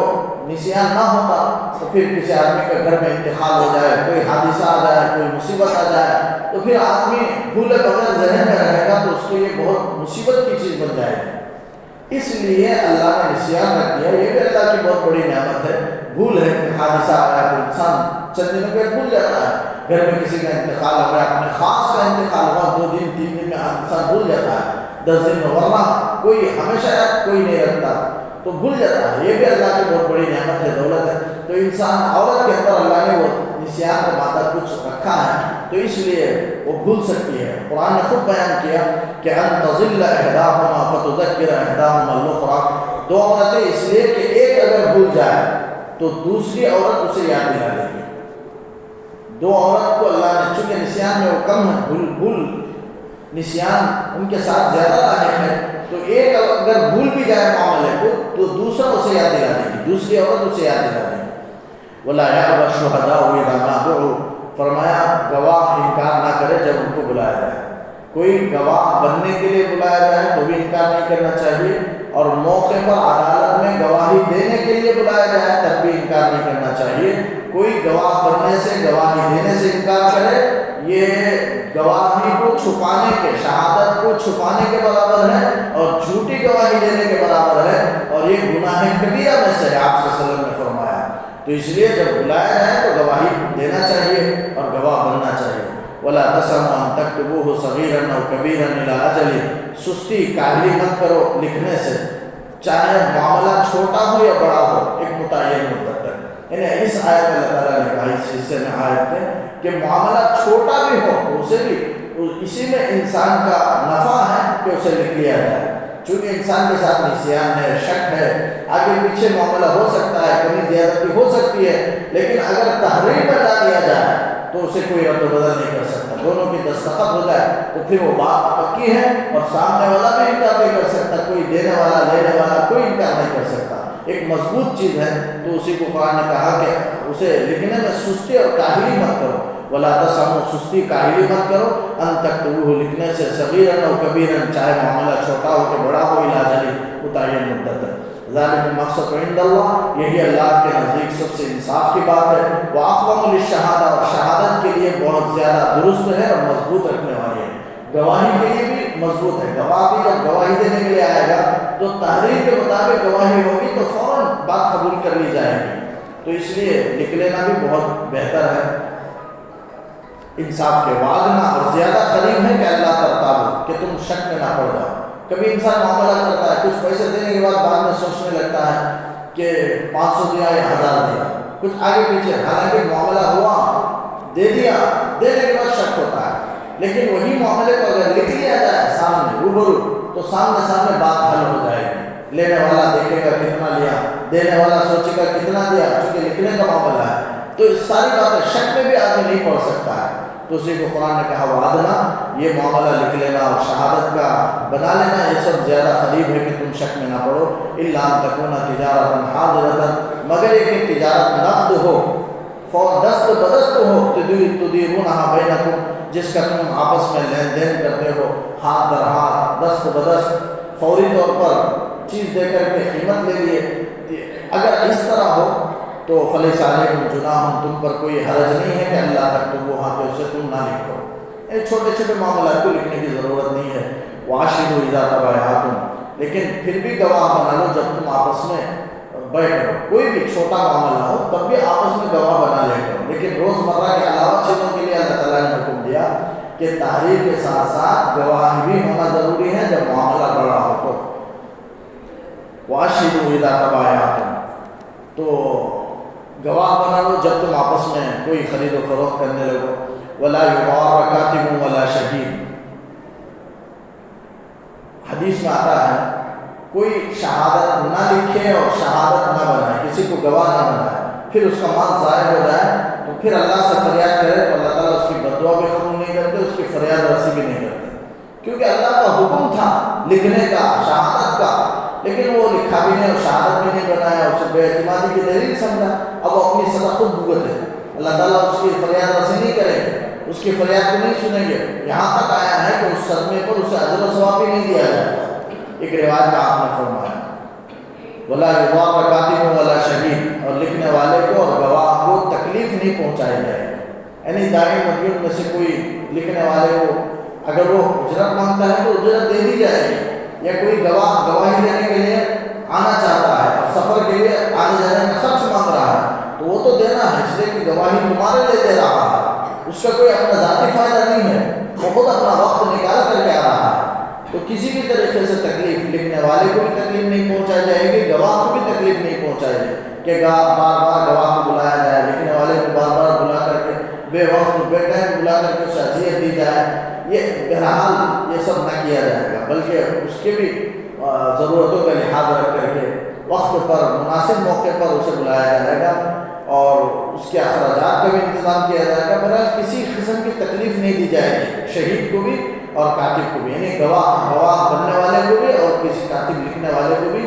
نسیان نہ ہوتا تو پھر کسی آدمی کے گھر میں انتقال ہو جائے، کوئی حادثہ آ جائے، کوئی مصیبت آ جائے، تو پھر آدمی بھولے بغیر ذہن میں رہے گا تو اس کے لیے بہت مصیبت کی چیز بن جائے گی، اس لیے اللہ نے نسیان رکھ دیا، یہ بھی اللہ کی بہت بڑی نعمت ہے۔ بھول ہے کہ حادثہ آیا تو انسان چند دنوں کے بھول جاتا ہے، گھر میں کسی کا انتقال ہو گیا، اپنے خاص کا انتقال ہوا، 2 دن 3 دن میں انسان بھول جاتا ہے، 10 دن میں، ورنہ کوئی ہمیشہ کوئی نہیں رکھتا تو بھول جاتا ہے، یہ بھی اللہ کی بہت بڑی نعمت ہے، دولت ہے۔ تو انسان عورت کے اندر اللہ نے وہ نسیان کا مادہ کچھ رکھا ہے، تو اس لیے وہ بھول سکتی ہے۔ قرآن نے خود بیان کیا کہ ان تضل احداہما فتذکر احداہما الاخری، 2 عورتیں اس لیے کہ ایک اگر بھول جائے تو دوسری عورت اسے یاد دلا دے گی۔ 2 عورت کو اللہ نے، چونکہ نسیان میں وہ کم ہے، بھول نسیان ان کے ساتھ زیادہ لاحق ہے، تو ایک اگر بھول بھی جائے معاملے کو تو دوسرا اسے یاد دلا دے گی، دوسری عورت اسے یاد دلا دے گی۔ وَلَا يَأْبَ الشُّهَدَاءُ إِذَا مَا دُعُوا، فرمایا گواہ انکار نہ کرے جب ان کو بلایا جائے، کوئی گواہ بننے کے لیے بلایا جائے تو بھی انکار نہیں کرنا چاہیے، اور موقع پر عدالت میں گواہی دینے کے لیے بلایا جائے تب بھی انکار نہیں کرنا چاہیے۔ کوئی گواہ کرنے سے، گواہی دینے سے انکار کرے، یہ گواہی کو چھپانے کے، شہادت کو چھپانے کے برابر ہے اور جھوٹی گواہی دینے کے برابر ہے، اور یہ گناہ کبیرہ میں سے ہے، آپ صلی اللہ علیہ وسلم نے فرمایا۔ تو اس لیے جب بلایا جائے تو گواہی دینا چاہیے اور گواہ بننا چاہیے۔ وَلَا تَسْأَمُوا أَن تَكْتُبُوهُ صَغِيرًا أَوْ كَبِيرًا إِلَىٰ أَجَلٍ، سستی کاہلی مت کرو لکھنے سے، چاہے معاملہ چھوٹا ہو یا بڑا ہو، ایک متعین مدت تک۔ یعنی اس آیت میں اللہ تعالیٰ نے کہا، اس حصے میں آیت ہے کہ معاملہ چھوٹا بھی ہو تو اسے بھی اسی میں انسان کا نفع ہے کہ اسے لکھ لیا جائے، چونکہ انسان کے ساتھ نسیان ہے، شک ہے، آگے پیچھے معاملہ ہو سکتا ہے، کمی زیادتی ہو سکتی ہے، لیکن اگر تحریر میں لا دیا جائے تو اسے کوئی رد و بدل نہیں کر سکتا، دونوں کی دستخط ہو جائے تو پھر وہ بات پکی ہے، اور سامنے والا بھی انکار نہیں کر سکتا، کوئی دینے والا لینے والا کوئی انکار نہیں کر سکتا، ایک مضبوط چیز ہے۔ تو اسی کو قرآن نے کہا کہ اسے لکھنے میں سستی اور کاہلی مت کرو، ولا تسعوا سستی کاہلی مت کرو ان تکتبوہ لکھنے سے صغیرا و کبیرا چاہے معاملہ چھوٹا ہو کہ بڑا ہو الی اجل متعین مدت ہے ذالک مقصد عند اللہ یہی اللہ کے نزدیک سب سے انصاف کی بات ہے واقوم للشہادہ اور شہادت کے لیے بہت زیادہ درست ہے اور مضبوط رکھنے والی ہے گواہی کے لیے بھی مضبوط ہے گواہ بھی جب گواہی دینے کے لیے آئے گا تو تحریر کے مطابق گواہی ہوگی تو فوراً بات قبول کر لی جائے گی تو اس لیے لکھ لینا بھی بہت بہتر ہے انصاف کے وعدنا اور زیادہ قریب ہے کہ اللہ کرتا ہو کہ تم شک میں نہ پڑ جاؤ کبھی انسان معاملہ کرتا ہے کچھ پیسے دینے کے بعد میں سوچنے لگتا ہے کہ 500 دیا یا 1000 دیا کچھ آگے پیچھے حالانکہ معاملہ ہوا دے دیا دینے کے بعد شک ہوتا ہے لیکن وہی معاملے کو اگر لکھ لیا جائے سامنے روبرو تو سامنے بات حل ہو جائے گی لینے والا دیکھے گا کتنا لیا دینے والا سوچے گا کتنا دیا چونکہ لکھنے کا معاملہ ہے تو اس ساری باتیں شک میں بھی آدمی نہیں پڑھ سکتا ہے تو اسی کو قرآن نے کہا وعدنا یہ معاملہ لکھ لینا اور شہادت کا بنا لینا یہ سب زیادہ قریب ہے کہ تم شک میں نہ پڑو الا ان تکون تجارتا حاضرتا مگر یہ کہ تجارت نقد ہو دست بدست ہو تدیرونہا بینکم جس کا تم آپس میں لین دین کرتے ہو ہاتھ در ہاتھ دست بدست فوری طور پر چیز دے کر کے قیمت لے لیے اگر اس طرح ہو تو فلیس علیکم جناح تم پر کوئی حرج نہیں ہے کہ اللہ تک تم وہ ہاتھ سے تم نہ لکھو چھوٹے چھوٹے معاملات کو لکھنے کی ضرورت نہیں ہے واشہدوا اذا تبایعتم لیکن پھر بھی گواہ بنا لو جب تم آپس میں بیٹھو کوئی بھی چھوٹا معاملہ ہو تب بھی آپس میں گواہ بنا لے کرو لیکن روزمرہ کے علاوہ چیزوں کے لیے اللہ تعالیٰ نے حکم دیا کہ تحریر کے ساتھ ساتھ گواہ بھی ہونا ضروری ہے جب معاملہ بڑا ہو تو واشہدوا اذا تبایعتم تو گواہ بنا لو جب تم آپس میں کوئی خرید و فروخت کرنے لگو ولا یضار کاتب ولا شہید حدیث میں آتا ہے کوئی شہادت نہ لکھے اور شہادت نہ بنائے کسی کو گواہ نہ بنائے پھر اس کا مال ضائع ہو جائے تو پھر اللہ سے فریاد کرے تو اللہ تعالیٰ اس کی بد دعا بھی قبول نہیں کرتے اس کی فریاد رسی بھی نہیں کرتے کیونکہ اللہ کا حکم تھا لکھنے کا شہادت کا لیکن وہ لکھا بھی نہیں اور شہادت بھی نہیں بنایا اسے بے اعتمادی کی دلیل سمجھا اب وہ اپنی سزا خود بھگتے اللہ تعالیٰ اس کی فریاد رسی نہیں کریں گے اس کی فریاد کو نہیں سنیں گے یہاں تک آیا ہے کہ اس صدمے پر اسے اجر و ثواب بھی نہیں دیا جائے گا ایک روایت میں آپ نے فرمایا ولا یضار کاتب ولا شہید اور لکھنے والے کو اور گواہ کو تکلیف نہیں پہنچائی جائے یعنی دائیں مدیون میں سے کوئی لکھنے والے کو اگر وہ اجرت مانگتا ہے تو اجرت دے دی جائے گی یا کوئی گواہی دینے کے لیے آنا چاہتا ہے اور سفر کے لیے آنے جانے کا خرچ مانگ رہا ہے تو وہ تو دینا ہے اس لیے کہ گواہی تمہارے لیے دے رہا ہے اس کا کوئی اپنا ذاتی فائدہ نہیں ہے وہ خود اپنا وقت نکال کر کے آ رہا ہے تو کسی بھی طریقے سے تکلیف لکھنے والے کو بھی تکلیف نہیں پہنچائی جائے گی گواہ کو بھی تکلیف نہیں پہنچائی جائے کہ بار بار گواہ کو بلایا جائے لکھنے والے کو بار بار بلا کر کے بے وقت بے ٹائم بلا کر کے اسے اذیت دی جائے یہ بہرحال یہ سب نہ کیا جائے گا بلکہ اس کے بھی ضرورتوں کا لحاظ رکھ کر کے وقت پر مناسب موقع پر اسے بلایا جائے گا اور اس کے اخراجات کا بھی انتظام کیا جائے گا بہرحال کسی قسم کی تکلیف نہیں دی جائے گی شہید کو بھی اور کاتب کو بھی یعنی گواہ بننے والے کو بھی اور کسی کاتب لکھنے والے کو بھی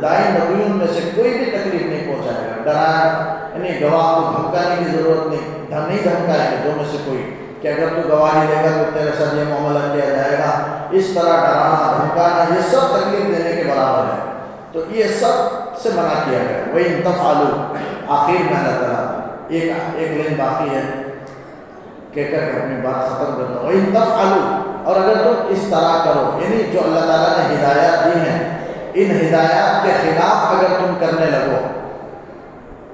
دائیں مدیون میں سے کوئی بھی تکلیف نہیں پہنچائے گا ڈرانا یعنی گواہ کو دھمکانے کی ضرورت نہیں دھمکائے گا دو میں سے کوئی کہ اگر تو گواہی دے گا تو تیرے ساتھ یہ معاملہ کیا جائے گا اس طرح ڈرانا دھمکانا یہ سب تکلیف دینے کے برابر ہے تو یہ سب سے منع کیا گیا وہی انتفعلوا آخر میں اللہ تعالیٰ ایک لائن باقی ہے کہہ کر کے اپنی بات ختم کرتا ہوں وہی انتفعلوا اور اگر تم اس طرح کرو یعنی جو اللہ تعالیٰ نے ہدایات دی ہیں ان ہدایات کے خلاف اگر تم کرنے لگو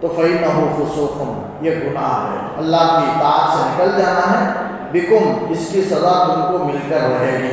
تو فَإِنَّهُ فُسُوقٌ یہ گناہ ہے اللہ کی اطاعت سے نکل جانا ہے بکم اس کی سزا تم کو مل کر رہے گی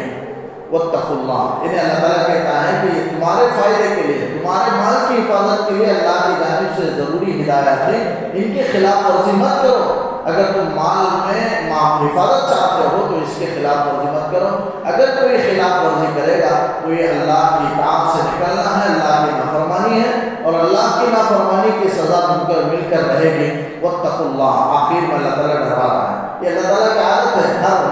واتقوا اللہ انہیں اللہ تعالیٰ کہتا ہے کہ یہ تمہارے فائدے کے لیے تمہارے مال کی حفاظت کے لیے اللہ کی جانب سے ضروری ہدایت ہے ان کے خلاف ورزی مت کرو اگر تم مال میں حفاظت چاہتے ہو تو اس کے خلاف ورزی مت کرو اگر کوئی خلاف ورزی کرے گا تو یہ اللہ کی اطاعت سے نکلنا ہے اللہ کی نافرمانی ہے اور اللہ کی نافرمانی کی سزا تم کو مل کر رہے گی واتقوا اللہ آخر میں اللہ تعالیٰ ڈرا رہا ہے یہ اللہ تعالیٰ کی عادت ہے ہر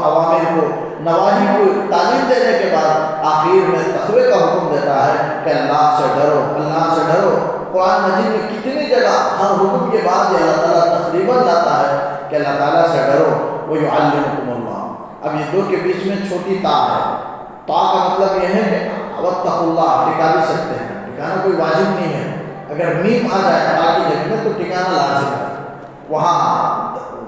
عوامل کو نواہی کو تعلیم دینے کے بعد آخر میں تقوی کا حکم دیتا ہے کہ اللہ سے ڈرو قرآن مجید میں کتنی جگہ ہر حکم کے بعد یہ اللہ تعالیٰ تقریباً لاتا ہے کہ اللہ تعالیٰ سے ڈرو، وَيُعَلِّمُكُمُ اللَّهُ۔ اب یہ دو کے بیچ میں چھوٹی تا ہے، تا کا مطلب یہ ہے کہ وَاتَّقُوا اللَّهَ، ٹکا بھی سکتے ہیں، ٹکانا کوئی واجب نہیں ہے۔ اگر میم آ جائے تا کی جگہ میں تو ٹکانا لازم ہے، وہاں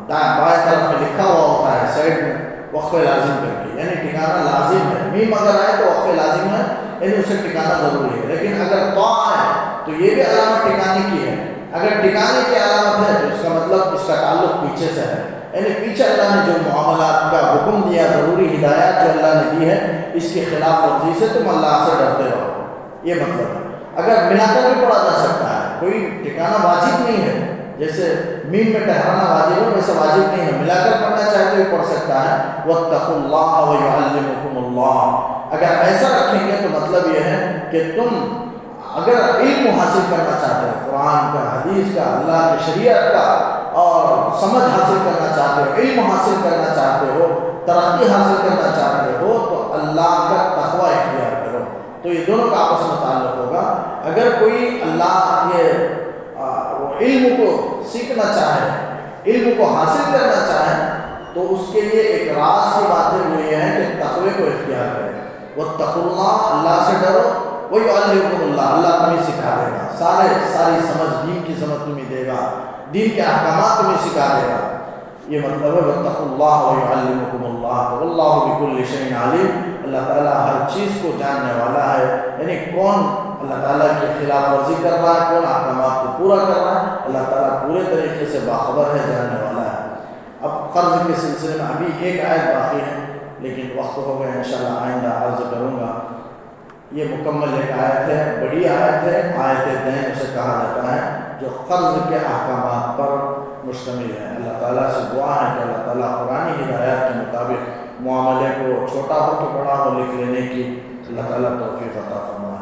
بائیں طرف میں لکھا ہوا ہوتا ہے سائڈ میں وقف لازم کر کے، یعنی ٹکانا لازم ہے۔ میم اگر آئے تو وقف لازم ہے، یعنی اسے ٹکانا ضروری ہے۔ لیکن اگر تا آئے تو یہ بھی علامت ٹکانے کی ہے۔ اگر ٹکانے کی علامت ہے تو اس کا مطلب اس کا تعلق پیچھے سے ہے، یعنی پیچھے اللہ نے جو معاملات کا حکم دیا، ضروری ہدایات جو اللہ نے دی ہے، اس کی خلاف ورزی سے تم اللہ سے ڈرتے رہو، یہ مطلب ہے۔ اگر ملا کر بھی پڑھا جا سکتا ہے، کوئی ٹکانا واجب نہیں ہے، جیسے میم میں ٹھہرانا واجب ہے ویسے واجب نہیں ہے، ملا کر پڑھنا چاہے تو بھی پڑھ سکتا ہے، وَاتَّقُوا اللَّهَ وَيُعَلِّمُكُمُ اللَّهُ۔ اگر ایسا رکھیں گے تو مطلب یہ ہے کہ تم اگر علم حاصل کرنا چاہتے ہو، قرآن کا، حدیث کا، اللہ کی شریعت کا، اور سمجھ حاصل کرنا چاہتے ہو، علم حاصل کرنا چاہتے ہو، ترقی حاصل کرنا چاہتے ہو، تو اللہ کا تقوی اختیار کرو۔ تو یہ دونوں کا آپس میں تعلق ہوگا۔ اگر کوئی اللہ کے علم کو سیکھنا چاہے، علم کو حاصل کرنا چاہے، تو اس کے لیے ایک راز کی بات ہے، وہ یہ ہے کہ تقوی کو اختیار کرے۔ وَاتَّقُوا اللَّهَ، اللہ سے ڈرو، وَيُعَلِّمُكُمُ اللَّهُ، اللہ تمہیں سکھا دے گا، ساری سمجھ، دین کی سمجھ تمہیں دے گا، دین کے احکامات تمہیں سکھا دے گا۔ یہ مطلب ہے وَاتَّقُوا اللَّهَ وَيُعَلِّمُكُمُ اللَّهُ، وَاللَّهُ بِكُلِّ شَيْءٍ عَلِيمٌ۔ اللہ تعالیٰ ہر چیز کو جاننے والا ہے، یعنی کون اللہ تعالیٰ کی خلاف ورزی کر رہا ہے، کون احکامات کو پورا کر رہا ہے، اللہ تعالیٰ پورے طریقے سے باخبر ہے، جاننے والا ہے۔ اب قرض کے سلسلے میں ابھی ایک آیت باقی ہے، لیکن وقت ہو گیا، انشاءاللہ آئندہ عرض کروں گا۔ یہ مکمل ایک آیت ہے، بڑی آیت ہے، آیت دین اسے کہا جاتا ہے، جو قرض کے احکامات پر مشتمل ہے۔ اللہ تعالیٰ سے دعا ہے کہ اللہ تعالیٰ قرآنی ہدایات کے مطابق معاملے کو چھوٹا ہو کہ بڑا ہو لکھ لینے کی اللہ تعالیٰ توفیق عطا فرمائے۔